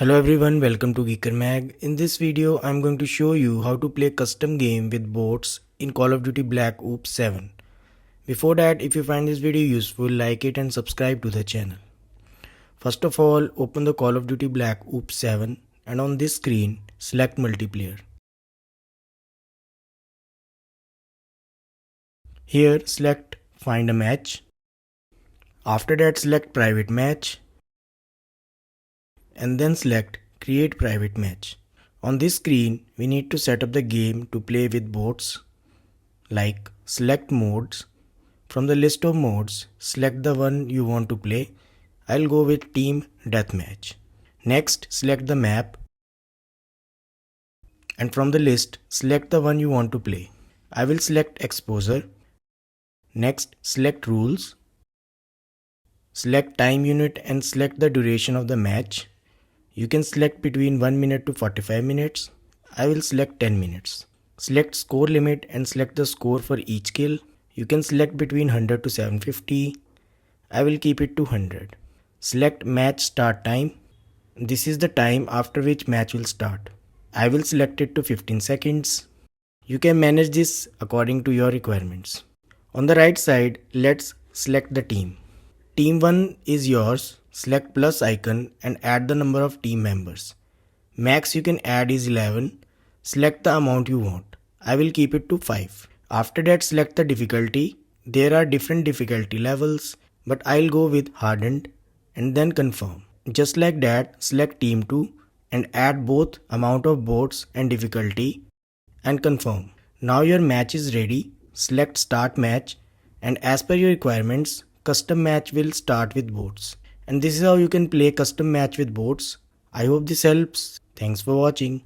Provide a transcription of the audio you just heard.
Hello everyone, welcome to Geeker Mag. In this video, I'm going to show you how to play custom game with bots in Call of Duty Black Ops 7. Before that, if you find this video useful, like it and subscribe to the channel. First of all, open the Call of Duty Black Ops 7 and on this screen, select multiplayer. Here, select find a match. After that, select private match. And then select create private match. On this screen, we need to set up the game to play with bots. Like select modes. From the list of modes, select the one you want to play. I'll go with team deathmatch. Next, select the map. And from the list, select the one you want to play. I will select exposure. Next, select rules. Select time unit and select the duration of the match. You can select between 1 minute to 45 minutes. I will select 10 minutes. Select score limit and select the score for each kill. You can select between 100 to 750. I will keep it to 100. Select match start time. This is the time after which match will start. I will select it to 15 seconds. You can manage this according to your requirements. On the right side, let's select the team. Team 1 is yours. Select plus icon and add the number of team members. Max you can add is 11. Select the amount you want. I will keep it to 5. After that, select the difficulty. There are different difficulty levels, but I'll go with hardened and then confirm. Just like that, select team 2 and add both amount of bots and difficulty and confirm. Now your match is ready. Select start match and as per your requirements, custom match will start with bots. And this is how you can play custom match with bots. I hope this helps. Thanks for watching.